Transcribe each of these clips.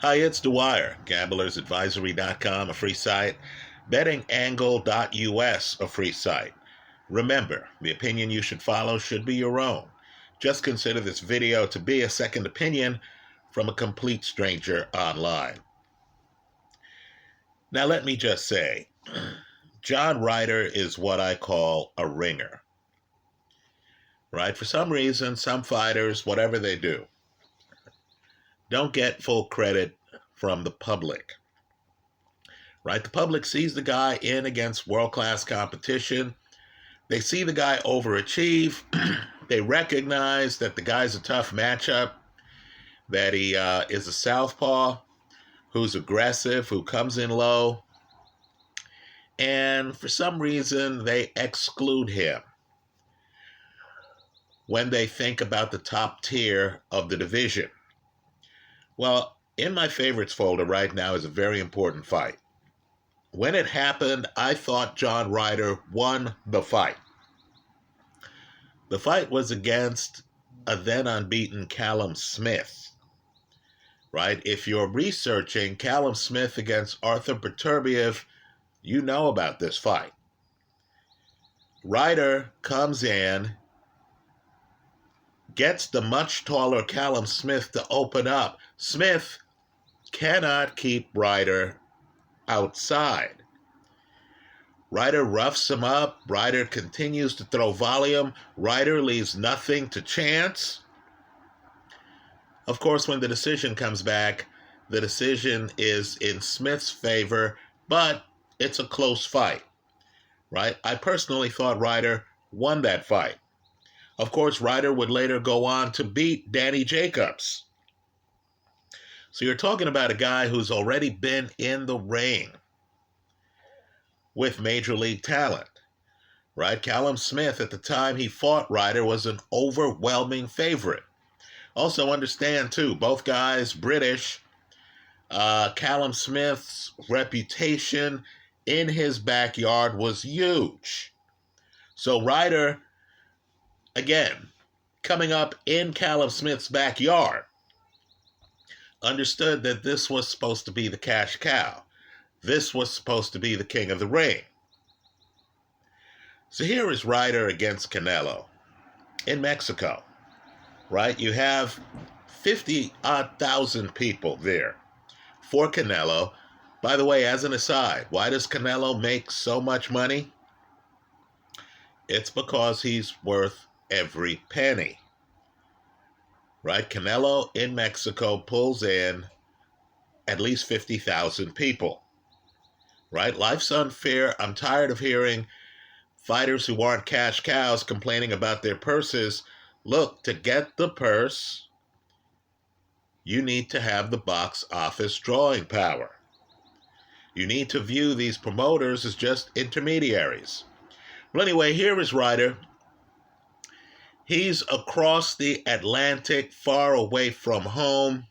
Hi, it's Dwyer, gamblersadvisory.com, a free site, bettingangle.us, a free site. Remember, the opinion you should follow should be your own. Just consider this video to be a second opinion from a complete stranger online. Now, let me just say, John Ryder is what I call a ringer, right? For some reason, some fighters, whatever they do, don't get full credit from the public, right? The public sees the guy in against world-class competition. They see the guy overachieve. They recognize that the guy's a tough matchup, that he is a southpaw who's aggressive, who comes in low. And for some reason, they exclude him when they think about the top tier of the division. Well, in my favorites folder right now is a very important fight. When it happened, I thought John Ryder won the fight. The fight was against a then unbeaten Callum Smith, right? If you're researching Callum Smith against Arthur Beterbiev, you know about this fight. Ryder comes in, gets the much taller Callum Smith to open up. Smith cannot keep Ryder outside. Ryder roughs him up. Ryder continues to throw volume. Ryder leaves nothing to chance. Of course, when the decision comes back, the decision is in Smith's favor, but it's a close fight, right? I personally thought Ryder won that fight. Of course, Ryder would later go on to beat Danny Jacobs. So you're talking about a guy who's already been in the ring with major league talent, right? Callum Smith, at the time he fought Ryder, was an overwhelming favorite. Also understand, too, both guys British. Callum Smith's reputation in his backyard was huge. So Ryder, again, coming up in Callum Smith's backyard, understood that this was supposed to be the cash cow. This was supposed to be the king of the ring. So here is Ryder against Canelo in Mexico, right? You have 50-odd thousand people there for Canelo. By the way, as an aside, why does Canelo make so much money? It's because he's worth every penny, right? Canelo in Mexico pulls in at least 50,000 people, right? Life's unfair. I'm tired of hearing fighters who aren't cash cows complaining about their purses. Look, to get the purse, you need to have the box office drawing power. You need to view these promoters as just intermediaries. Well, anyway, here is Ryder. He's across the Atlantic, far away from home,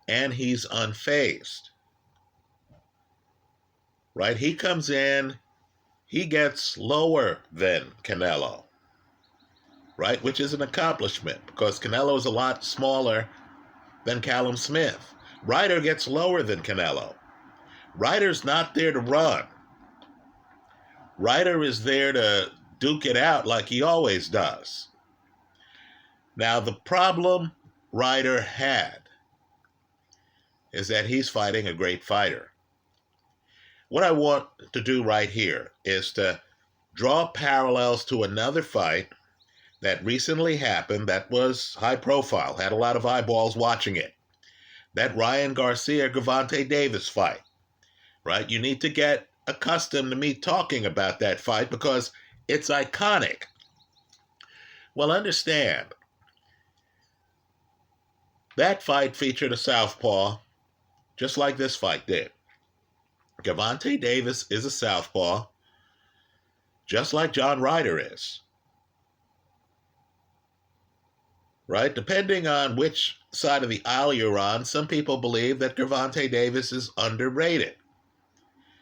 and he's unfazed, right? He comes in, he gets lower than Canelo, right? Which is an accomplishment because Canelo is a lot smaller than Callum Smith. Ryder gets lower than Canelo. Ryder's not there to run. Ryder is there to duke it out like he always does. Now, the problem Ryder had is that he's fighting a great fighter. What I want to do right here is to draw parallels to another fight that recently happened that was high profile, had a lot of eyeballs watching it. That Ryan Garcia-Gervonta Davis fight, right? You need to get accustomed to me talking about that fight because it's iconic. Well, understand, that fight featured a southpaw, just like this fight did. Gervonta Davis is a southpaw, just like John Ryder is. Right? Depending on which side of the aisle you're on, some people believe that Gervonta Davis is underrated,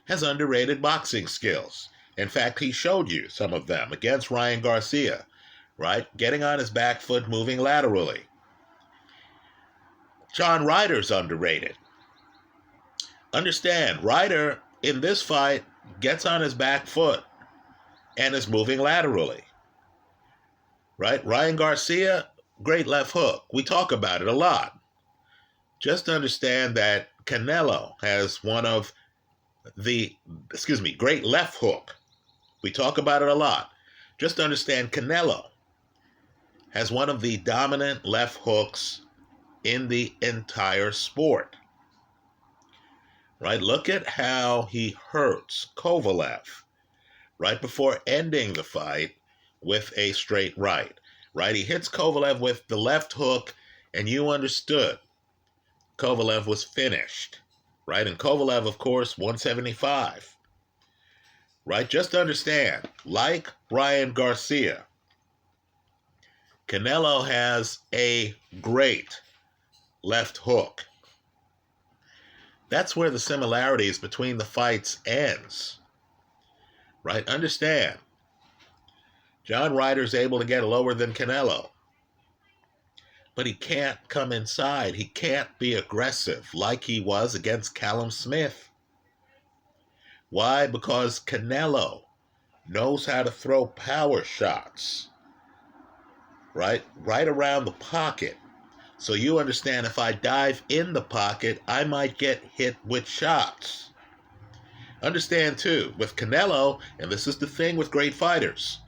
has underrated boxing skills. In fact, he showed you some of them against Ryan Garcia, right? Getting on his back foot, moving laterally. John Ryder's underrated. Understand, Ryder in this fight gets on his back foot and is moving laterally. Right? Ryan Garcia, great left hook. We talk about it a lot. Just understand that Canelo has one of the, great left hook. We talk about it a lot. Just understand Canelo has one of the dominant left hooks in the entire sport. Right? Look at how he hurts Kovalev right before ending the fight with a straight right. Right? He hits Kovalev with the left hook, and you understood Kovalev was finished. Right? And Kovalev, of course, 175. Right? Just understand, like Ryan Garcia, Canelo has a great left hook. That's where the similarities between the fights ends. Right? Understand, John Ryder's able to get lower than Canelo, but he can't come inside. He can't be aggressive like he was against Callum Smith. Why? Because Canelo knows how to throw power shots, right around the pocket. So you understand, if I dive in the pocket, I might get hit with shots. Understand too, with Canelo, and this is the thing with great fighters,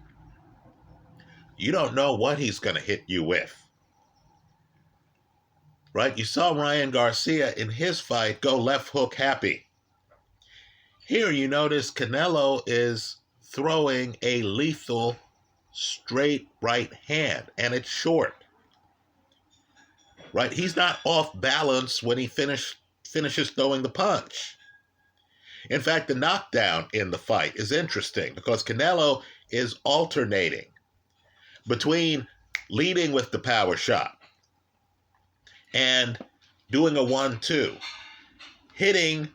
you don't know what he's going to hit you with. Right? You saw Ryan Garcia in his fight go left hook happy. Here you notice Canelo is throwing a lethal straight right hand, and it's short. Right? He's not off balance when he finishes throwing the punch. In fact, the knockdown in the fight is interesting because Canelo is alternating between leading with the power shot and doing a 1-2, hitting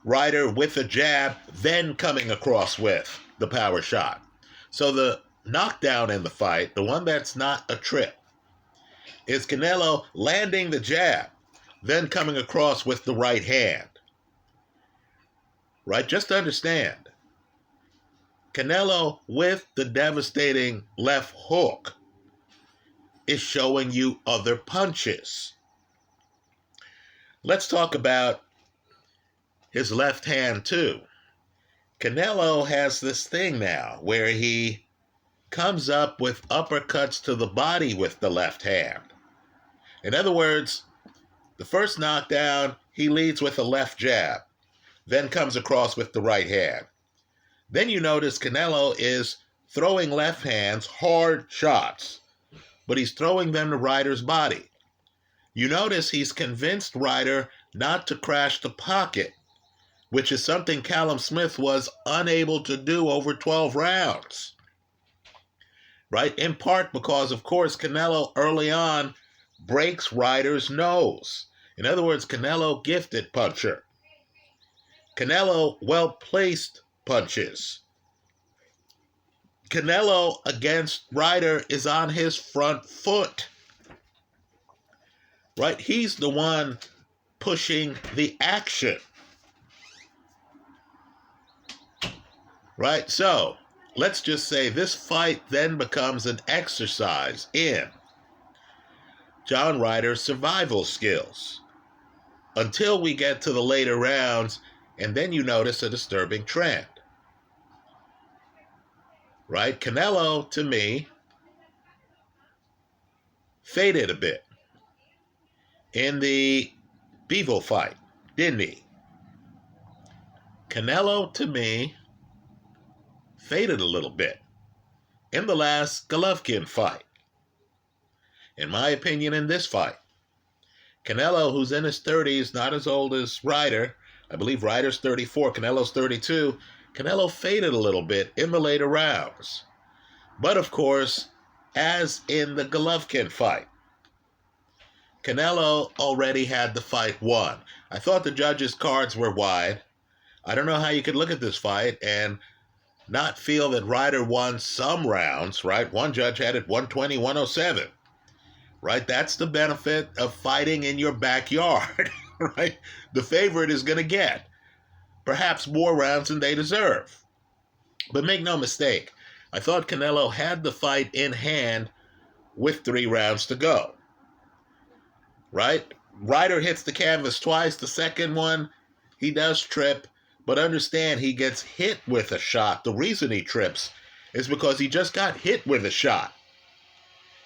Ryder with a jab, then coming across with the power shot. So the knockdown in the fight, the one that's not a trip, is Canelo landing the jab, then coming across with the right hand. Right? Just understand, Canelo with the devastating left hook is showing you other punches. Let's talk about his left hand too. Canelo has this thing now where he comes up with uppercuts to the body with the left hand. In other words, the first knockdown, he leads with a left jab, then comes across with the right hand. Then you notice Canelo is throwing left hands, hard shots, but he's throwing them to Ryder's body. You notice he's convinced Ryder not to crash the pocket, which is something Callum Smith was unable to do over 12 rounds. Right? In part because, of course, Canelo early on breaks Ryder's nose. In other words, Canelo gifted puncher. Canelo well-placed punches. Canelo against Ryder is on his front foot. Right? He's the one pushing the action. Right? So, let's just say this fight then becomes an exercise in John Ryder's survival skills until we get to the later rounds, and then you notice a disturbing trend. Right? Canelo, to me, faded a bit in the Bivol fight, didn't he? Canelo, to me, faded a little bit in the last Golovkin fight. In my opinion, in this fight, Canelo, who's in his 30s, not as old as Ryder, I believe Ryder's 34, Canelo's 32, Canelo faded a little bit in the later rounds. But of course, as in the Golovkin fight, Canelo already had the fight won. I thought the judges' cards were wide. I don't know how you could look at this fight and not feel that Ryder won some rounds, right? One judge had it 120, 107. right? That's the benefit of fighting in your backyard, right? The favorite is going to get perhaps more rounds than they deserve. But make no mistake, I thought Canelo had the fight in hand with 3 rounds to go, right? Ryder hits the canvas twice. The second one, he does trip, but understand he gets hit with a shot. The reason he trips is because he just got hit with a shot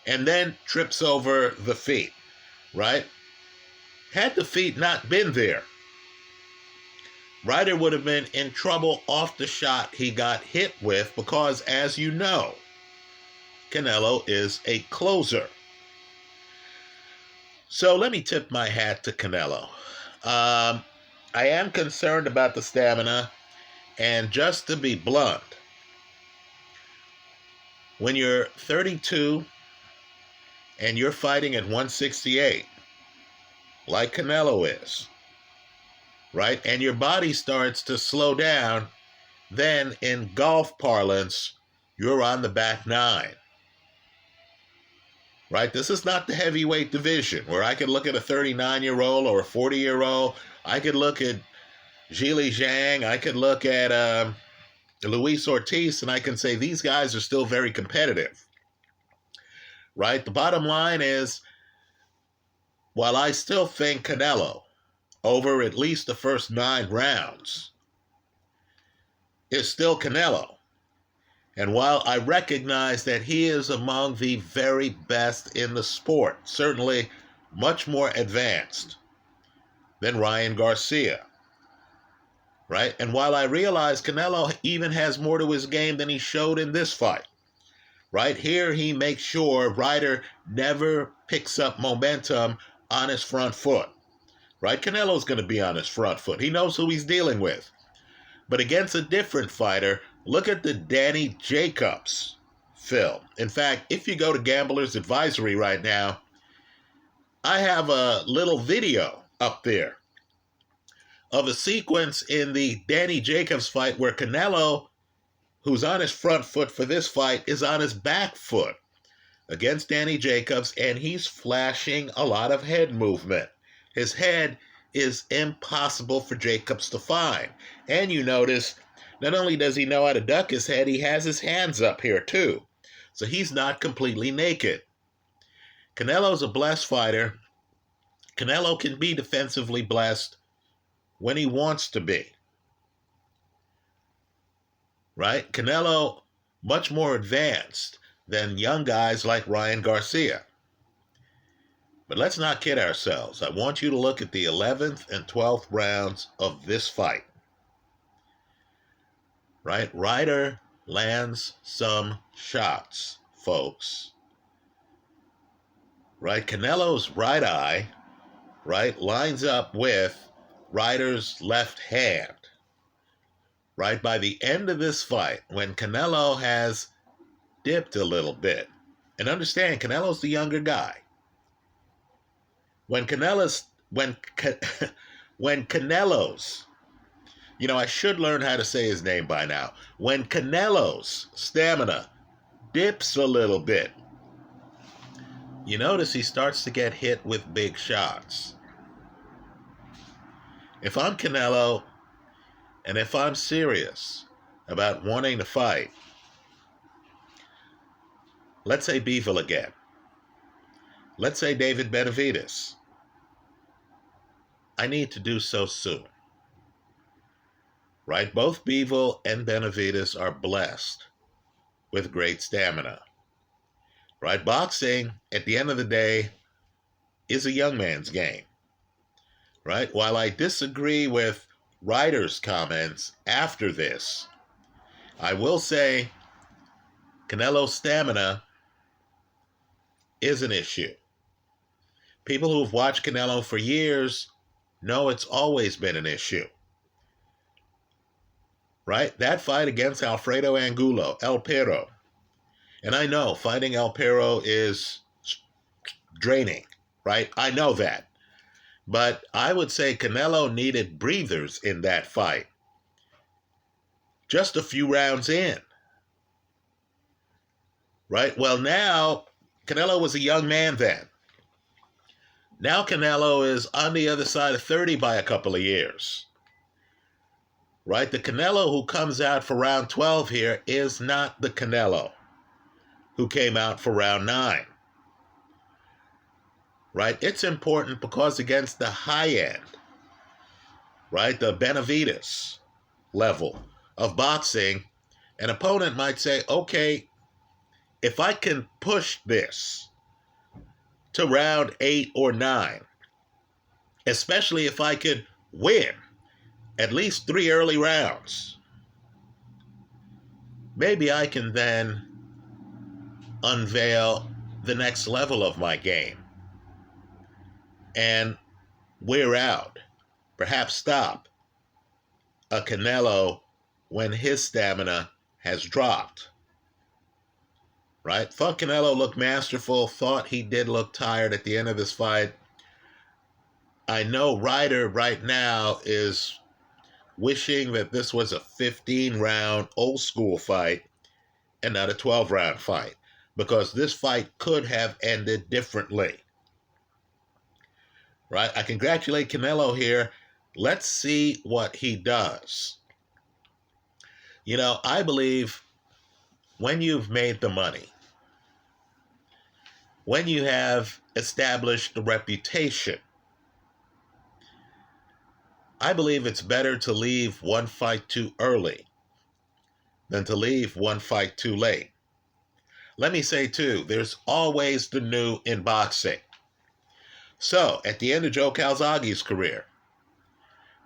and then trips over the feet, right? Had the feet not been there, Ryder would have been in trouble off the shot he got hit with because, as you know, Canelo is a closer. So let me tip my hat to Canelo. I am concerned about the stamina, and just to be blunt, when you're 32 and you're fighting at 168, like Canelo is, right, and your body starts to slow down, then in golf parlance, you're on the back 9. Right? This is not the heavyweight division where I could look at a 39-year-old or a 40-year-old. I could look at Zhilei Zhang. I could look at Luis Ortiz, and I can say these guys are still very competitive. Right? The bottom line is, while I still think Canelo, over at least the first 9 rounds, is still Canelo. And while I recognize that he is among the very best in the sport, certainly much more advanced than Ryan Garcia, right? And while I realize Canelo even has more to his game than he showed in this fight, right? Here he makes sure Ryder never picks up momentum on his front foot, right? Canelo's going to be on his front foot. He knows who he's dealing with. But against a different fighter, look at the Danny Jacobs film. In fact, if you go to Gambler's Advisory right now, I have a little video up there of a sequence in the Danny Jacobs fight where Canelo, who's on his front foot for this fight, is on his back foot against Danny Jacobs, and he's flashing a lot of head movement. His head is impossible for Jacobs to find. And you notice, not only does he know how to duck his head, he has his hands up here too. So he's not completely naked. Canelo's a blessed fighter. Canelo can be defensively blessed when he wants to be. Right? Canelo, much more advanced than young guys like Ryan Garcia. But let's not kid ourselves. I want you to look at the 11th and 12th rounds of this fight. Right? Ryder lands some shots, folks. Right? Canelo's right eye, right, lines up with Ryder's left hand. Right? By the end of this fight, when Canelo has dipped a little bit, and understand, Canelo's the younger guy. When Canelo's, you know, I should learn how to say his name by now. When Canelo's stamina dips a little bit, you notice he starts to get hit with big shots. If I'm Canelo, and if I'm serious about wanting to fight, let's say Bivol again. Let's say David Benavidez. I need to do so soon. Right? Both Bivol and Benavidez are blessed with great stamina. Right? Boxing, at the end of the day, is a young man's game. Right? While I disagree with Ryder's comments after this, I will say Canelo's stamina is an issue. People who have watched Canelo for years know it's always been an issue. Right? That fight against Alfredo Angulo, El Perro. And I know fighting El Perro is draining, right? I know that. But I would say Canelo needed breathers in that fight. Just a few rounds in. Right? Well, now, Canelo was a young man then. Now Canelo is on the other side of 30 by a couple of years. Right? The Canelo who comes out for round 12 here is not the Canelo who came out for round 9. Right? It's important because against the high end, right, the Benavidez level of boxing, an opponent might say, okay, if I can push this to round 8 or 9, especially if I could win at least 3 early rounds, maybe I can then unveil the next level of my game and wear out, perhaps stop a Canelo when his stamina has dropped. Right? Thought Canelo looked masterful, thought he did look tired at the end of this fight. I know Ryder right now is wishing that this was a 15-round old school fight and not a 12-round fight, because this fight could have ended differently. Right? I congratulate Canelo here. Let's see what he does. You know, I believe when you've made the money, when you have established the reputation, I believe it's better to leave one fight too early than to leave one fight too late. Let me say, too, there's always the new in boxing. So, at the end of Joe Calzaghe's career,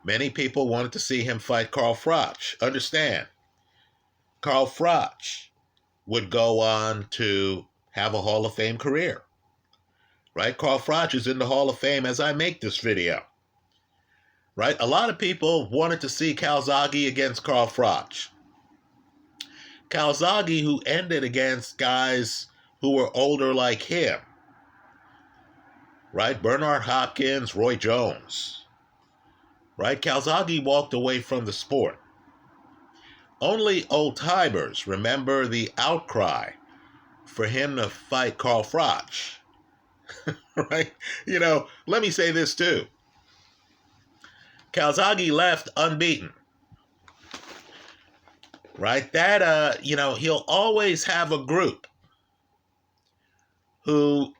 many people wanted to see him fight Carl Froch. Understand, Carl Froch would go on to have a Hall of Fame career. Right? Carl Froch is in the Hall of Fame as I make this video. Right? A lot of people wanted to see Calzaghe against Carl Froch. Calzaghe, who ended against guys who were older like him. Right? Bernard Hopkins, Roy Jones. Right? Calzaghe walked away from the sport. Only old-timers remember the outcry for him to fight Carl Froch. Right? You know, let me say this too. Calzaghe left unbeaten. Right? That, you know, he'll always have a group who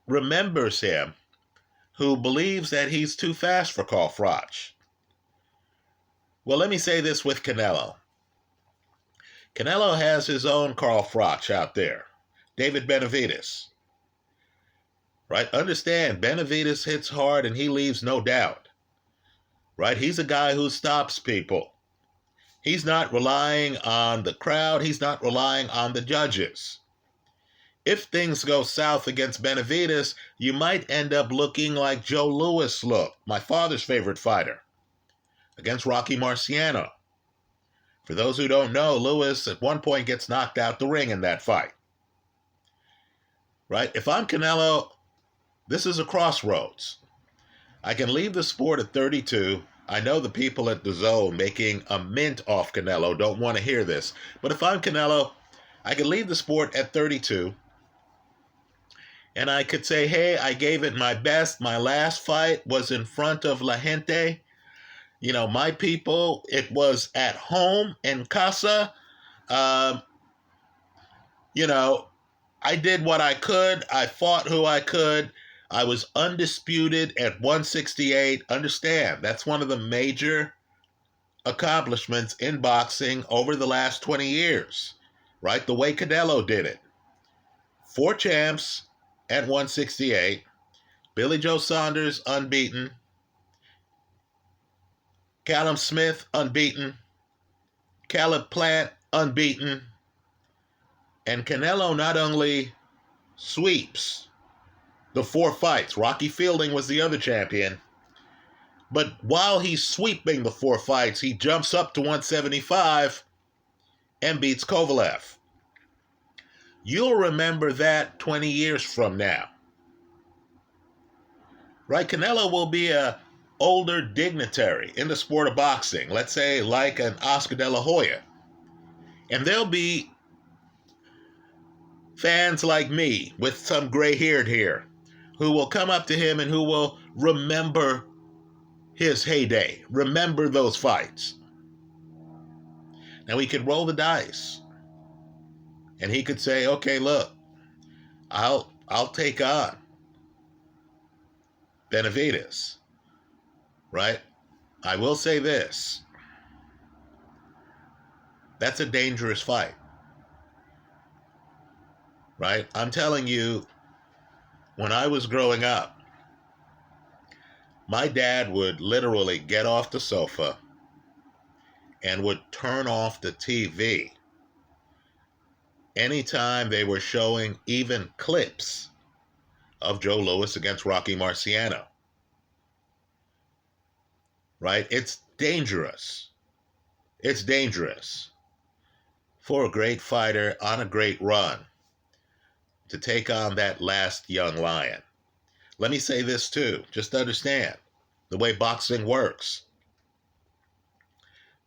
remembers him, who believes that he's too fast for Carl Froch. Well, let me say this with Canelo. Canelo has his own Carl Froch out there, David Benavidez. Right? Understand, Benavidez hits hard and he leaves no doubt. Right? He's a guy who stops people. He's not relying on the crowd. He's not relying on the judges. If things go south against Benavidez, you might end up looking like Joe Louis looked, my father's favorite fighter, against Rocky Marciano. For those who don't know, Lewis at one point gets knocked out the ring in that fight. Right? If I'm Canelo, this is a crossroads. I can leave the sport at 32. I know the people at DAZN making a mint off Canelo don't want to hear this. But if I'm Canelo, I can leave the sport at 32. And I could say, hey, I gave it my best. My last fight was in front of La Gente. You know, my people, it was at home in casa. You know, I did what I could. I fought who I could. I was undisputed at 168. Understand, that's one of the major accomplishments in boxing over the last 20 years, right? The way Canelo did it. 4 champs at 168. Billy Joe Saunders, unbeaten. Callum Smith, unbeaten. Caleb Plant, unbeaten. And Canelo not only sweeps the 4 fights, Rocky Fielding was the other champion, but while he's sweeping the 4 fights, he jumps up to 175 and beats Kovalev. You'll remember that 20 years from now. Right? Canelo will be a older dignitary in the sport of boxing, let's say like an Oscar De La Hoya. And there'll be fans like me with some gray-haired here who will come up to him and who will remember his heyday, remember those fights. Now he could roll the dice, and he could say, okay, look, I'll take on Benavidez, right? I will say this. That's a dangerous fight, right? I'm telling you, when I was growing up, my dad would literally get off the sofa and would turn off the TV anytime they were showing even clips of Joe Louis against Rocky Marciano. Right? It's dangerous. It's dangerous for a great fighter on a great run to take on that last young lion. Let me say this too, just to understand the way boxing works.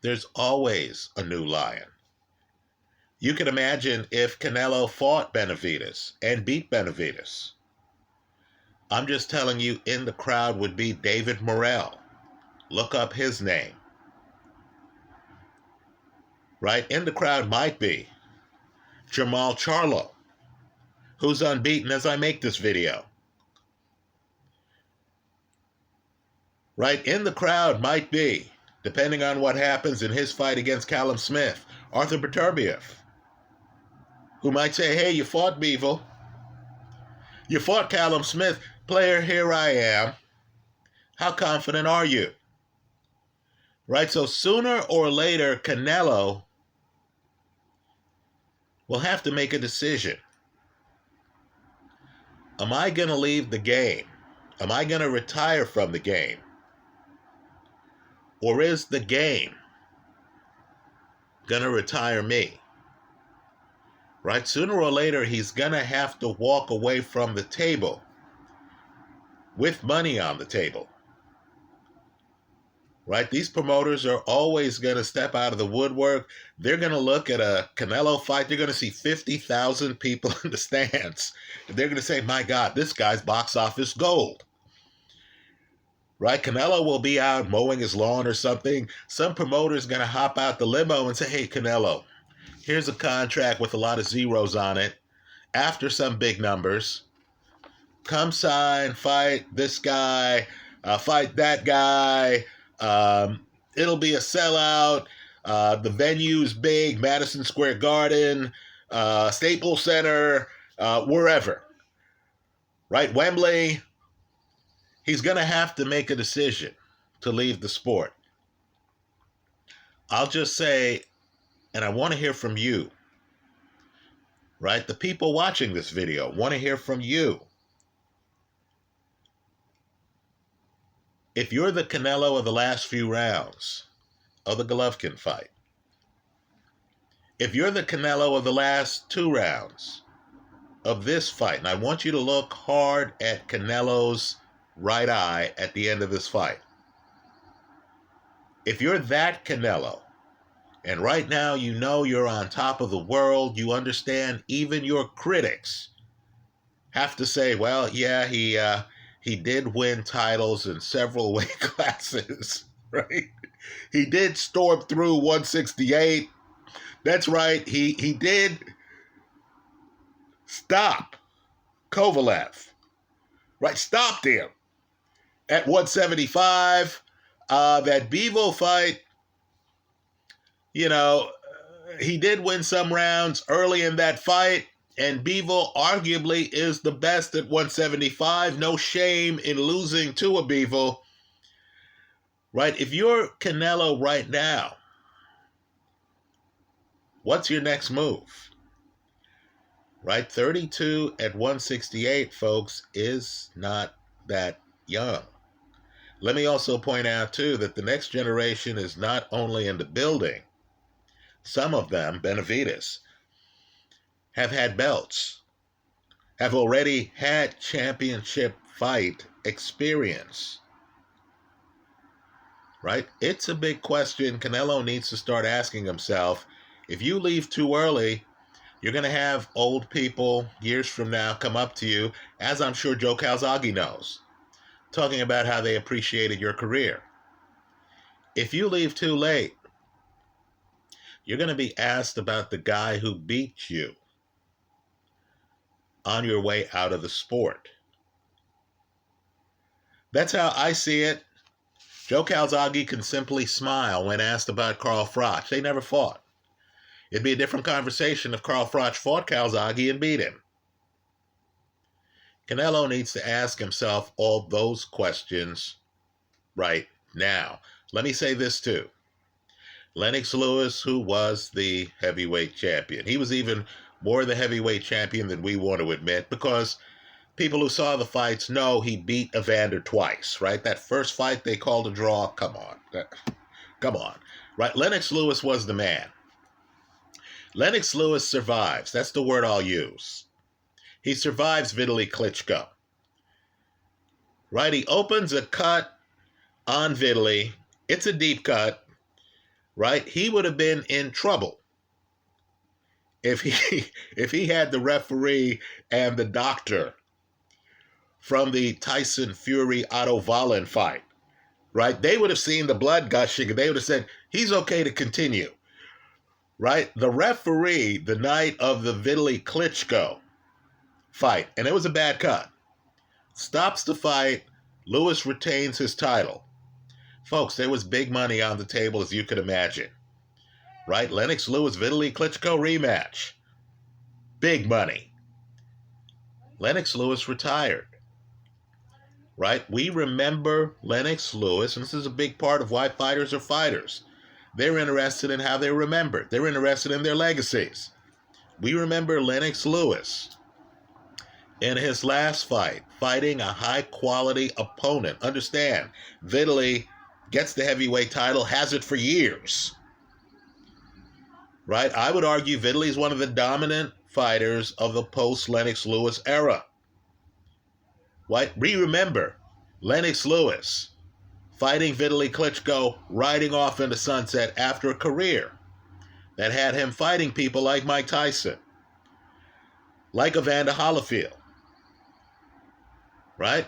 There's always a new lion. You can imagine if Canelo fought Benavidez and beat Benavidez. I'm just telling you, in the crowd would be David Morrell. Look up his name. Right? In the crowd might be Jamal Charlo, who's unbeaten as I make this video. Right? In the crowd might be, depending on what happens in his fight against Callum Smith, Arthur Beterbiev, who might say, hey, you fought Bevel. You fought Callum Smith. Player, here I am. How confident are you? Right? So sooner or later, Canelo will have to make a decision. Am I going to leave the game? Am I going to retire from the game? Or is the game going to retire me? Right? Sooner or later, he's going to have to walk away from the table with money on the table. Right? These promoters are always going to step out of the woodwork. They're going to look at a Canelo fight. They're going to see 50,000 people in the stands. And they're going to say, my God, this guy's box office gold. Right? Canelo will be out mowing his lawn or something. Some promoter is going to hop out the limo and say, hey, Canelo, here's a contract with a lot of zeros on it. After some big numbers, come sign, fight this guy, fight that guy. It'll be a sellout. The venue's big, Madison Square Garden, Staples Center, wherever. Right? Wembley. He's going to have to make a decision to leave the sport. I'll just say, and I want to hear from you. Right? The people watching this video want to hear from you. If you're the Canelo of the last few rounds of the Golovkin fight, if you're the Canelo of the last 2 rounds of this fight, and I want you to look hard at Canelo's right eye at the end of this fight. If you're that Canelo, and right now you know you're on top of the world, you understand even your critics have to say, well, yeah, he did win titles in several weight classes, right? He did storm through 168. That's right. He did stop Kovalev, right? Stopped him at 175. That Bivol fight, he did win some rounds early in that fight. And Bivol arguably is the best at 175. No shame in losing to a Bivol. Right? If you're Canelo right now, what's your next move? Right? 32 at 168, folks, is not that young. Let me also point out, too, that the next generation is not only in the building. Some of them, Benavidez, have had belts, have already had championship fight experience. Right? It's a big question Canelo needs to start asking himself. If you leave too early, You're going to have old people years from now come up to you, as I'm sure Joe Calzaghe knows, talking about how they appreciated your career. If you leave too late, you're going to be asked about the guy who beat you on your way out of the sport. That's how I see it. Joe Calzaghe can simply smile when asked about Carl Froch. They never fought. It'd be a different conversation if Carl Froch fought Calzaghe and beat him. Canelo needs to ask himself all those questions right now. Let me say this too. Lennox Lewis, who was the heavyweight champion, he was even more the heavyweight champion than we want to admit, because people who saw the fights know he beat Evander twice, right? That first fight they called a draw. Come on. Right? Lennox Lewis was the man. Lennox Lewis survives. That's the word I'll use. He survives Vitaly Klitschko. Right? He opens a cut on Vitaly. It's a deep cut. Right? He would have been in trouble if he had the referee and the doctor from the Tyson Fury Otto Wallin fight. Right? They would have seen the blood gushing and they would have said, he's okay to continue. Right? The referee, the night of the Vitaly Klitschko fight, and it was a bad cut, stops the fight. Lewis retains his title. Folks, there was big money on the table, as you could imagine. Right? Lennox Lewis, Vitaly Klitschko rematch. Big money. Lennox Lewis retired. Right? We remember Lennox Lewis, and this is a big part of why fighters are fighters. They're interested in how they're remembered. They're interested in their legacies. We remember Lennox Lewis in his last fight, fighting a high-quality opponent. Understand, Vitaly gets the heavyweight title, has it for years. Right? I would argue Vitaly is one of the dominant fighters of the post-Lennox Lewis era. Right? We remember Lennox Lewis fighting Vitaly Klitschko, riding off into sunset after a career that had him fighting people like Mike Tyson, like Evander Holyfield. Right?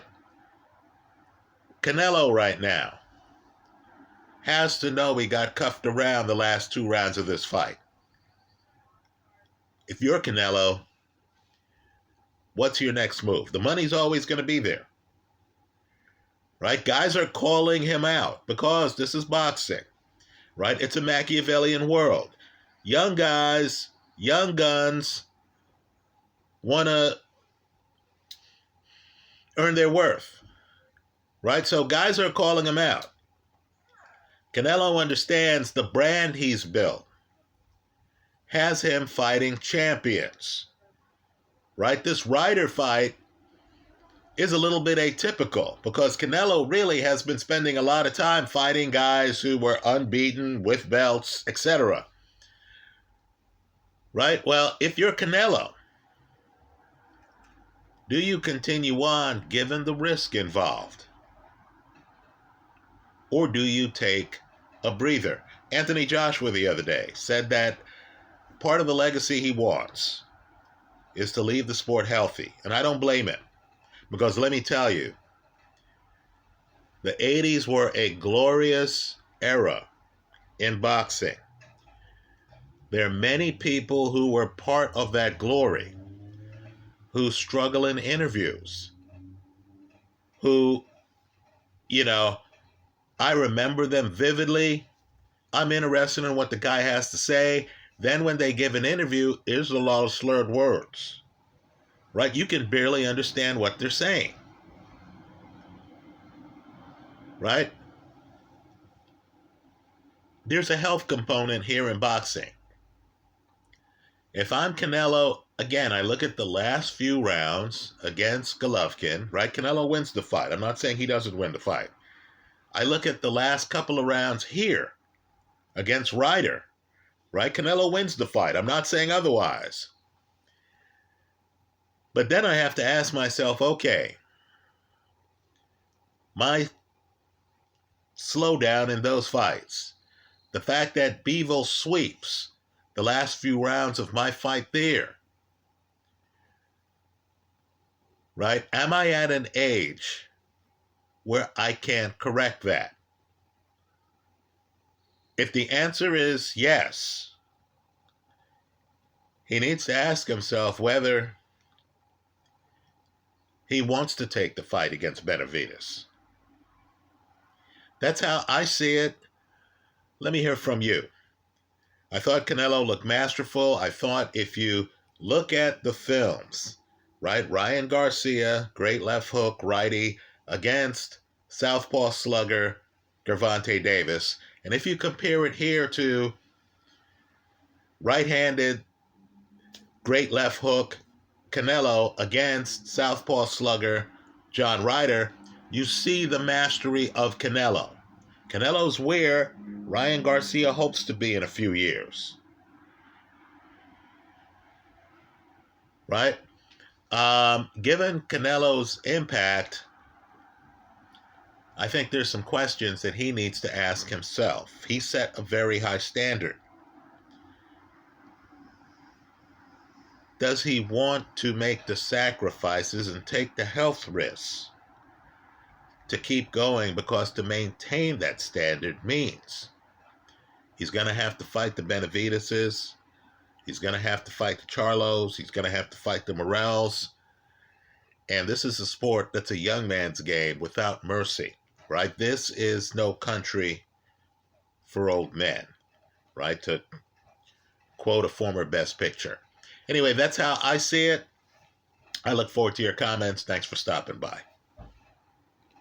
Canelo right now has to know he got cuffed around the last 2 rounds of this fight. If you're Canelo, what's your next move? The money's always going to be there. Right? Guys are calling him out because this is boxing. Right? It's a Machiavellian world. Young guys, young guns want to earn their worth. Right? So guys are calling him out. Canelo understands the brand he's built has him fighting champions. Right? This Ryder fight is a little bit atypical because Canelo really has been spending a lot of time fighting guys who were unbeaten with belts, etc. Right? Well, if you're Canelo, do you continue on given the risk involved? Or do you take a breather? Anthony Joshua the other day said that part of the legacy he wants is to leave the sport healthy. And I don't blame him. Because let me tell you, the 80s were a glorious era in boxing. There are many people who were part of that glory who struggle in interviews, who, I remember them vividly. I'm interested in what the guy has to say. Then when they give an interview, there's a lot of slurred words. Right? You can barely understand what they're saying. Right? There's a health component here in boxing. If I'm Canelo, again, I look at the last few rounds against Golovkin, right? Canelo wins the fight. I'm not saying he doesn't win the fight. I look at the last couple of rounds here against Ryder, right? Canelo wins the fight. I'm not saying otherwise. But then I have to ask myself, okay, my slowdown in those fights, the fact that Bivol sweeps the last few rounds of my fight there? Right? Am I at an age where I can correct that? If the answer is yes, he needs to ask himself whether he wants to take the fight against Benavidez. That's how I see it. Let me hear from you. I thought Canelo looked masterful. I thought if you look at the films, right? Ryan Garcia, great left hook, righty, against southpaw slugger Gervonta Davis. And if you compare it here to right-handed, great left hook, Canelo against southpaw slugger John Ryder, you see the mastery of Canelo. Canelo's where Ryan Garcia hopes to be in a few years. Right? Given Canelo's impact, I think there's some questions that he needs to ask himself. He set a very high standard. Does he want to make the sacrifices and take the health risks to keep going? Because to maintain that standard means he's going to have to fight the Benavidez's. He's going to have to fight the Charlos. He's going to have to fight the Morrells. And this is a sport that's a young man's game without mercy, right? This is no country for old men, right? To quote a former Best Picture. Anyway, that's how I see it. I look forward to your comments. Thanks for stopping by.